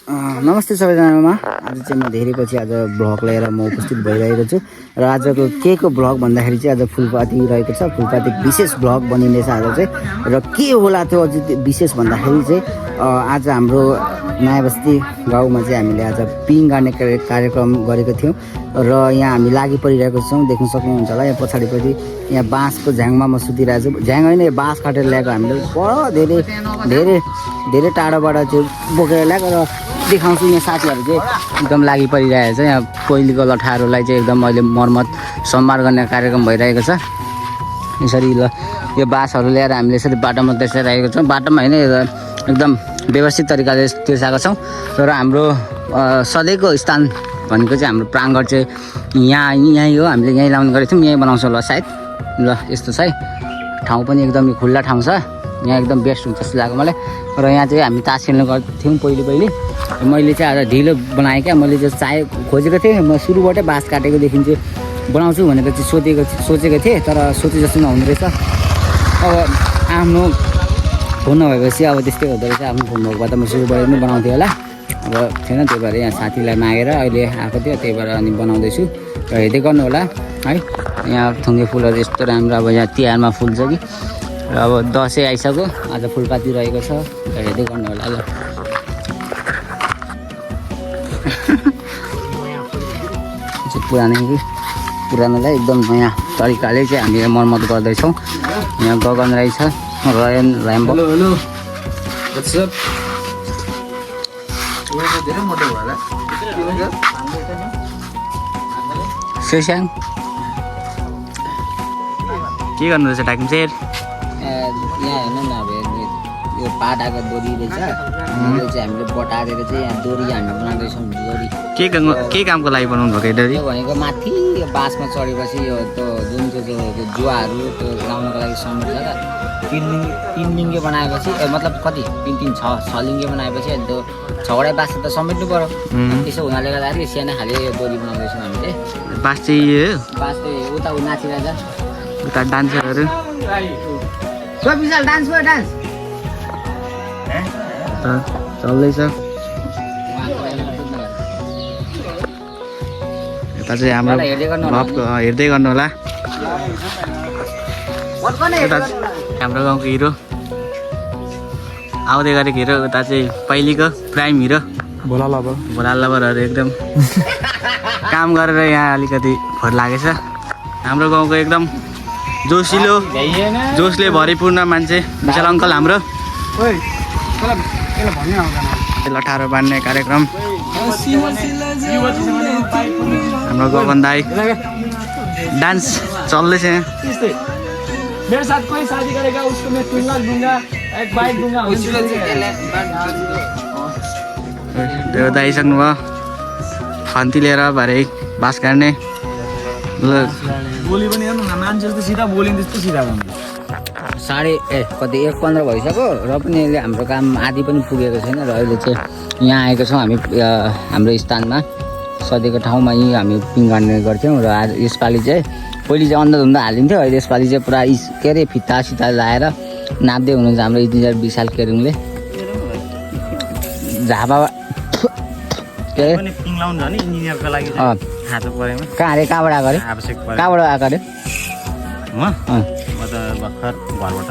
नमस्ते सबैजनामा। आज चाहिँ म धेरै पछि आज भ्लग लिएर म उपस्थित भइरहेको छु र आजको के को भ्लग भन्दाखेरि चाहिँ आज फुलपाती रहेको छ। फुलपाती विशेष भ्लग बनिँदैछ आज चाहिँ। र के होला त्यो अझै विशेष भन्दाखेरि चाहिँ आज हाम्रो नयाँ बस्ती गाउँमा चाहिँ हामीले आज पिङ गर्ने कार्यक्रम गरेको थियौँ र यहाँ हामी लागि परिरहेको छौँ। देख्न सक्नुहुन्छ होला यहाँ पछाडिपट्टि यहाँ बाँसको झ्याङमा म सुतिरहेको छु। झ्याङ होइन, बाँस काटेर ल्याएको हामीले धेरै धेरै धेरै टाढोबाट चाहिँ बोकेर ल्याएको र देखाउँछु। यहाँ साथीहरू चाहिँ एकदम लागि परिरहेको छ। यहाँ पहिलेको लठाहरूलाई चाहिँ एकदम अहिले मर्मत सम्हार गर्ने कार्यक्रम भइरहेको छ। यसरी ल यो बाँसहरू ल्याएर हामीले यसरी बाटोमा तेर्साइरहेको छौँ। बाटोमा होइन, एकदम व्यवस्थित तरिकाले तेर्साएको छौँ। तर हाम्रो सधैँको स्थान भनेको चाहिँ हाम्रो प्राङ्गण चाहिँ यहीँ हो। हामीले यहीँ लाउने गरेको थियौँ, यहीँ बनाउँछौँ ल सायद। ल यस्तो छ है, ठाउँ पनि एकदम खुल्ला ठाउँ छ। यहाँ एकदम बेस्ट हुन्छ जस्तो लाग्यो मलाई। र यहाँ चाहिँ हामी तास खेल्ने गर्थ्यौँ पहिले। मैले चाहिँ आज ढिलो बनाएँ क्या। मैले चाहिँ खोजेको थिएँ, म सुरुबाटै बाँस काटेकोदेखि चाहिँ बनाउँछु भनेर चाहिँ सोचेको थिएँ, तर सोचे जस्तो नहुँदो रहेछ। अब आफ्नो फोन नभएपछि अब त्यस्तै हुँदो रहेछ। आफ्नो फोन भएको भए त म सुरुबाट पनि बनाउँथेँ होला। अब थिएन, त्यही भएर यहाँ साथीलाई मागेर अहिले आएको थियो, त्यही भएर अनि बनाउँदैछु। र हेर्दै गर्नु होला है। यहाँ थुङ्गे फुलहरू यस्तो राम्रो अब यहाँ तिहारमा फुल्छ कि। र अब दसैँ आइसक्यो, आज फुलपाती रहेको छ। र हेर्दै गर्नु होला ल। पुरानोलाई एकदम नयाँ तरिकाले चाहिँ हामीले मर्मत गर्दैछौँ। यहाँ गगन राई छ, रयन ल्याम्बो। सेस्याङ के गर्नु रहेछ टाइम चाहिँ? यहाँ हेर्नु न, अब यो पाटाको डोरी रहेछ। यो चाहिँ हामीले बटारेर चाहिँ यहाँ डोरी हामी बनाउँदैछौँ। डोरी के कामको लागि बनाउनु भएको डोरी? भनेको माथि यो बाँसमा चढेपछि यो त्यो जुन त्यो जुवाहरू त्यो लाउनको लागि समेट्छ र तिन लिङ्गे बनाएपछि मतलब कति छ लिङ्गे बनाएपछि अनि त्यो छवटा बाँस त समेट्नु पर्यो। त्यसो हुनाले गर्दाखेरि सानो खाले यो डोरी बनाउँदैछौँ हामीले। बाँस चाहिँ उता नाचिरहेछ, उता डान्सरहरू विशाल डान्स भयो, डान्स चल्दैछ। यता चाहिँ हाम्रो हेर्दै गर्नु होला। हाम्रो गाउँको हिरो आउँदै गरेको हिरो, उता चाहिँ पहिलेको प्राइम हिरो भोला लभरहरू एकदम काम गरेर यहाँ अलिकति फोहोर लागेछ। हाम्रो गाउँको एकदम जोसिलो जोसले भरिपूर्ण मान्छे विशाल अङ्कल हाम्रो। लठारो बाँध्ने कार्यक्रम हाम्रो गगन दाई डान्स चल्दैछ। मेरे साथ कोई शादी करेगा उसको मैं 3 लाख दूंगा, एक बाइक दूंगा। त्यो दाई सक्नुभयो खन्ती लिएर भरे बास काट्ने। बोली पनि हेर्नु न, मान्छे त सिधा बोलिन्छ, त्यस्तो सिधा गर्नु। 1:15 भइसक्यो र पनि अहिले हाम्रो काम आदि पनि पुगेको छैन। र अहिले चाहिँ यहाँ आएको छौँ हामी हाम्रो स्थानमा, सधैँको ठाउँमा यहीँ हामी पिङ गर्ने गर्थ्यौँ। र आज यसपालि चाहिँ पहिले चाहिँ अन्धाधुन्दा हालिन्थ्यो, अहिले यसपालि चाहिँ पुरा के अरे फित्ता सित्ता लाएर नाप्दै हुनुहुन्छ हाम्रो इन्जिनियर विशाल केरुङले। झापा के अरे पिङ लाउनु छ नि इन्जिनियरको लागि खाँचो परेमा। कहाँबाट आएको अरे? कहाँबाट आएको अरे? म त भर्खर घरबाट।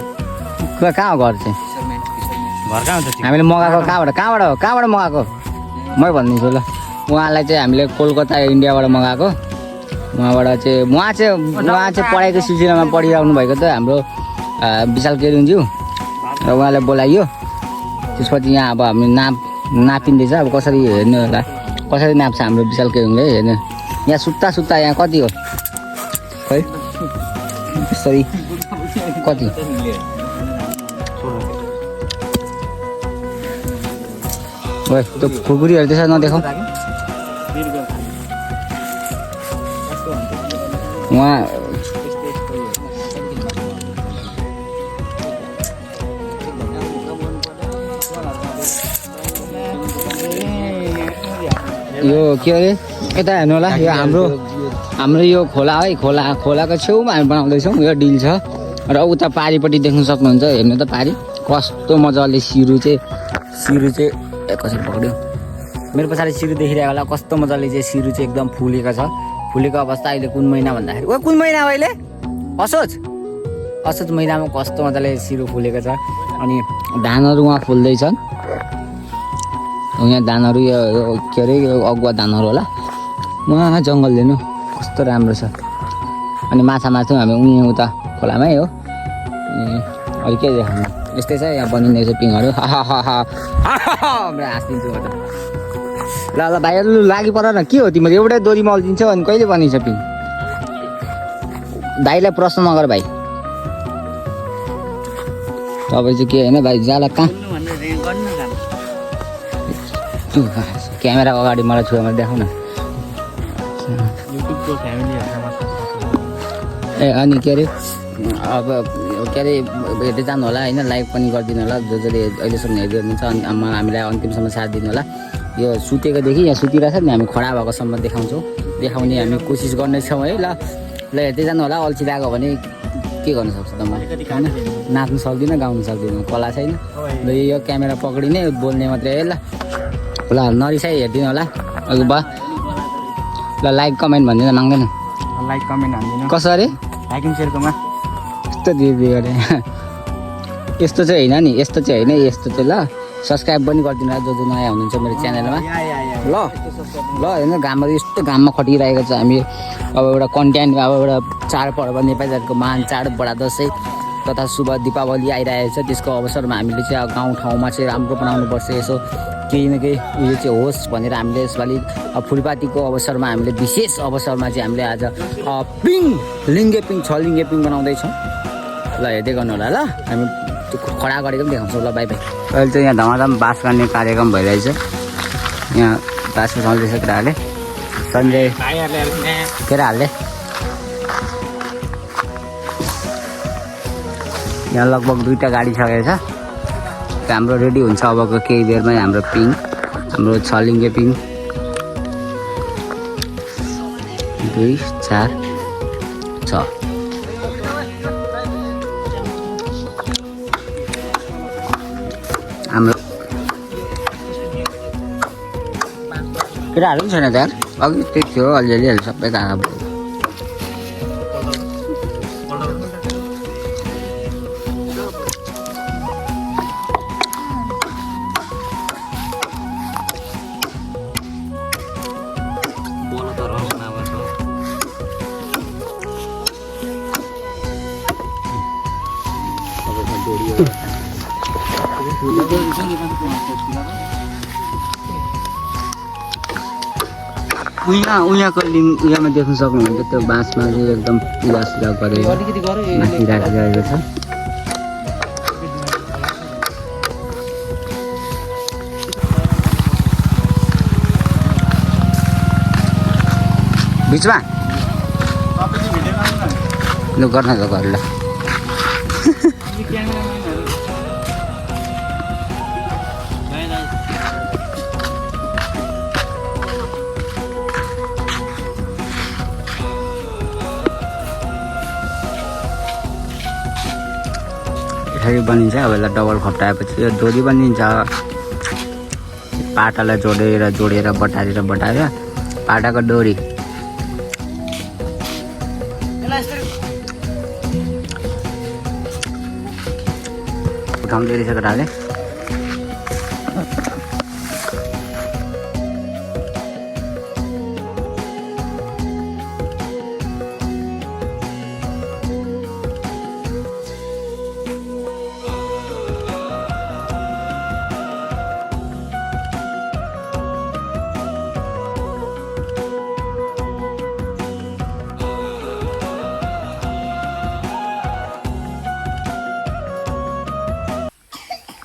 कहाँ हो घर चाहिँ? घर कहाँ हुन्छ? हामीले मगाएको कहाँबाट मगाएको मै भनिदिन्छु ल। उहाँलाई चाहिँ हामीले कोलकाता इन्डियाबाट मगाएको। उहाँ चाहिँ पढाइको सिलसिलामा पढिरहनु भएको त हाम्रो विशाल केरुङज्यू, र उहाँलाई बोलाइयो। त्यसपछि यहाँ अब हामी नापिँदैछ। अब कसरी हेर्नु होला, कसरी नाप्छ हाम्रो विशाल केरुङले हेर्नु। यहाँ सुत्ता यहाँ कति हो खै, त्यसरी कति त्यो खुकुरीहरू त्यसरी नदेखाऊ। उहाँ यो के अरे यता हेर्नु होला, यो हाम्रो यो खोला है, खोलाको छेउमा हामी बनाउँदैछौँ। यो डिल छ र उता पारिपट्टि देख्न सक्नुहुन्छ। हेर्नु त पारि कस्तो मजाले सिरु चाहिँ कसरी पक्रियो। मेरो पछाडि सिरु देखिरहेको होला कस्तो मजाले चाहिँ सिरु चाहिँ एकदम फुलेको छ। फुलेको अवस्था अहिले कुन महिना भन्दाखेरि ओ कुन महिना हो अहिले असोज महिनामा कस्तो मजाले सिरु फुलेको छ। अनि धानहरू उहाँ फुल्दैछन्। यहाँ धानहरू यो के अरे यो अगुवा धानहरू होला। उहाँ जङ्गल हेर्नु कस्तो राम्रो छ। अनि माछा मार्छौँ हामी उहाँ उता खोलामै हो। अनि अरू के देखाउनु यस्तै छ यहाँ बनिँदैछ पिङहरू। हाँसिदिन्छु म त। ल ल भाइहरू लागि पर न के हो तिमीहरू एउटै डोरीमा अल्झिन्छौ अनि कहिले बनिन्छ पिङ? भाइलाई प्रश्न नगर भाइ। तपाईँ चाहिँ के होइन भाइ जाला कहाँ क्यामेराको अगाडि मलाई छुवा मैले देखाउन। ए अनि के अरे अब के अरे हेर्दै जानु होला होइन। लाइभ पनि गरिदिनु होला जसले अहिलेसम्म हेर्दै हुनुहुन्छ। अनि हामीलाई अन्तिमसम्म साथ दिनु होला। यो सुतेकोदेखि यहाँ सुतिरहेछ नि हामी खडा भएकोसम्म देखाउने हामी कोसिस गर्नेछौँ है। ल ल हेर्दै जानु होला। अल्छी लाग्यो भने के गर्न सक्छ त म होइन। नाच्नु सक्दिनँ गाउनु सक्दिनँ कला छैन। ल यो क्यामेरा पक्रिने बोल्ने मात्रै है। ल नरिसाइ हेरिदिनु होला। अघि भयो ल लाइक कमेन्ट भन्दिनँ माग्दैन। लाइक कमेन्ट हान्दिनँ कसरी लाइक सेयरकोमा यस्तो दिदी गरे यस्तो चाहिँ होइन नि यस्तो चाहिँ होइन यस्तो चाहिँ। ल सब्सक्राइब पनि गरिदिनु होला जो नयाँ हुनुहुन्छ मेरो च्यानलमा। ल ल हेर्नु घाममा यस्तो घाममा खटिरहेको छ हामी। अब एउटा कन्टेन्ट अब एउटा चाडपर्व नेपालीहरूको महान चाड बडा दसैँ तथा शुभ दीपावली आइरहेको छ। त्यसको अवसरमा हामीले चाहिँ गाउँठाउँमा चाहिँ राम्रो बनाउनुपर्छ। यसो केही न केही उयो चाहिँ होस् भनेर हामीले यसपालि फुलपातीको अवसरमा हामीले विशेष अवसरमा चाहिँ हामीले आज लिङ्गे पिङ 6 लिङ्गे पिङ बनाउँदैछौँ। ल हेर्दै गर्नु होला। ल हामी त्यो खडा गरेको पनि देखाउँछौँ। ल बाई बाई। अहिले चाहिँ यहाँ धमाधम बास गर्ने कार्यक्रम भइरहेछ। यहाँ बासको चल्दैछ केटाहरूले। सन्जय केटाहरूले यहाँ लगभग 2टा गाडी सकेको छ। हाम्रो रेडी हुन्छ अबको केही बेरमै हाम्रो पिङ हाम्रो 6 लिङ्गे पिङ 2 4 6। हाम्रो केटाहरू पनि छैन त्यहाँ अघि त्यही थियो अलिअलि सबै कहाँ उहाँको लिङ उहाँमा देख्न सक्नुहुन्छ त्यो बाँसमा चाहिँ एकदम पूजा गरेर माथि राखिरहेको छ। बिचमा लु गर्न त गर ल। यसरी बनिन्छ। अब यसलाई डबल खप्टाएपछि यो डोरी बनिन्छ। पाटालाई जोडेर बटारेर पाटाको डोरी उठाउँदै रहेछ केटाले।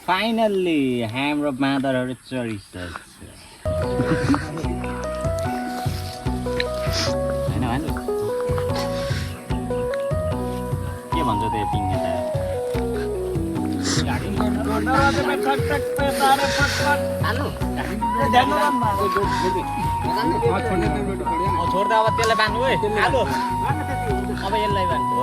फाइनल्ली हाम्रो बाँदरहरू चढिसक्छ। होइन भानु के भन्छ त्यो पिङ छोड्दा अब त्यसलाई बाँध्नु है। अब यसलाई बाँध्नु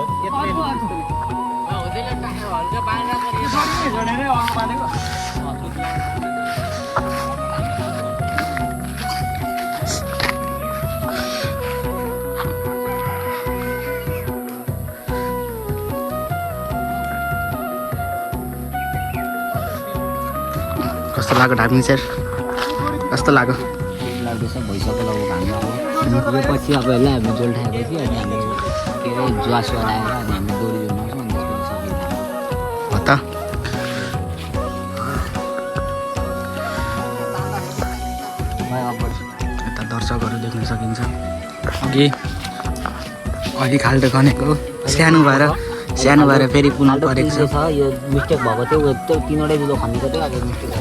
लाग्यो ढाक्ने चाहिँ कस्तो लाग्यो लाग्दैछ भइसक्यो अब हाम्रो अब यो पछि अब यसलाई हामी जोल ठाएपछि अनि हामी के अरे जुवा सुवा लगाएर अनि हामी डोरी जोड्नाउँछौँ अनि त्यसपछि सकिन्छ हो त यता दर्शकहरू देख्न सकिन्छ अघि अघि खाल्टो खनेको सानो भएर फेरि पुनः परेको छ छ यो मिस्टेक भएको थियो त्यो तिनवटै दुलो खनेको थियो अब मिस्टेक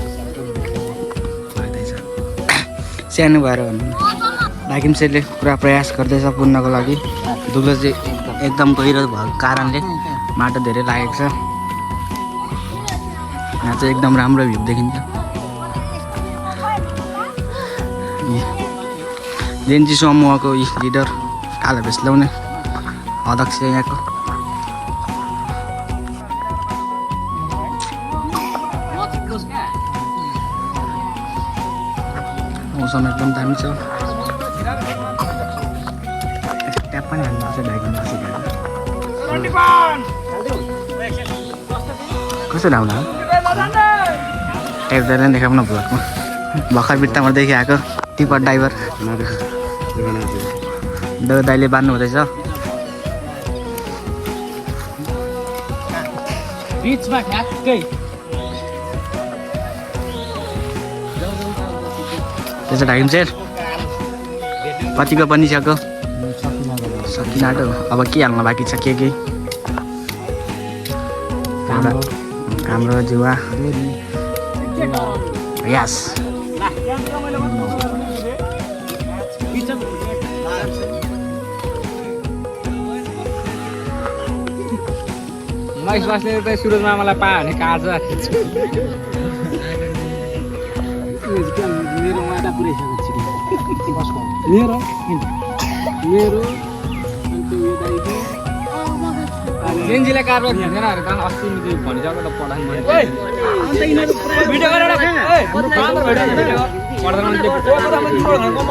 गर्दैछ सानो भएर भन्नु लाकिम सेटले पुरा प्रयास गर्दैछ पुन्नको लागि दुलो चाहिँ एकदम गहिरो भएको कारणले माटो धेरै लागेको छ यहाँ चाहिँ एकदम राम्रो भ्यू देखिन्छ जेन्जी समूहको लिडर कालो भेस्ट ल्याउने अध्यक्ष यहाँको मौसम एकदम दामी छ ट्याप पनि हाल्नु पर्छ ढाकिनु कस्तो ढाउला ट्याप दिएर देखाउन भ्लगमा भर्खर बित्तामा देखिआएको टिपर ड्राइभर दाइले बान्नु हुँदैछ बिचमा ठ्याक्कै त्यसो ढाकिन्छ कतिको पनि सक्यो सकिनाटो अब के हाल्न बाँकी छ के हाम्रो जुवा यस महेश बासले त सुरज मामालाई पायो भने काज मेरो माता पुऱ्याइसकेको मेरो जेन्जीलाई कार हुँदैन अरे काम अस्ति भनिसक्यो त पढाउनु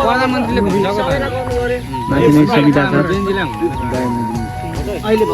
प्रधानमन्त्रीले भनिसक्यो सुविधा छ जेन्जीलाई अहिले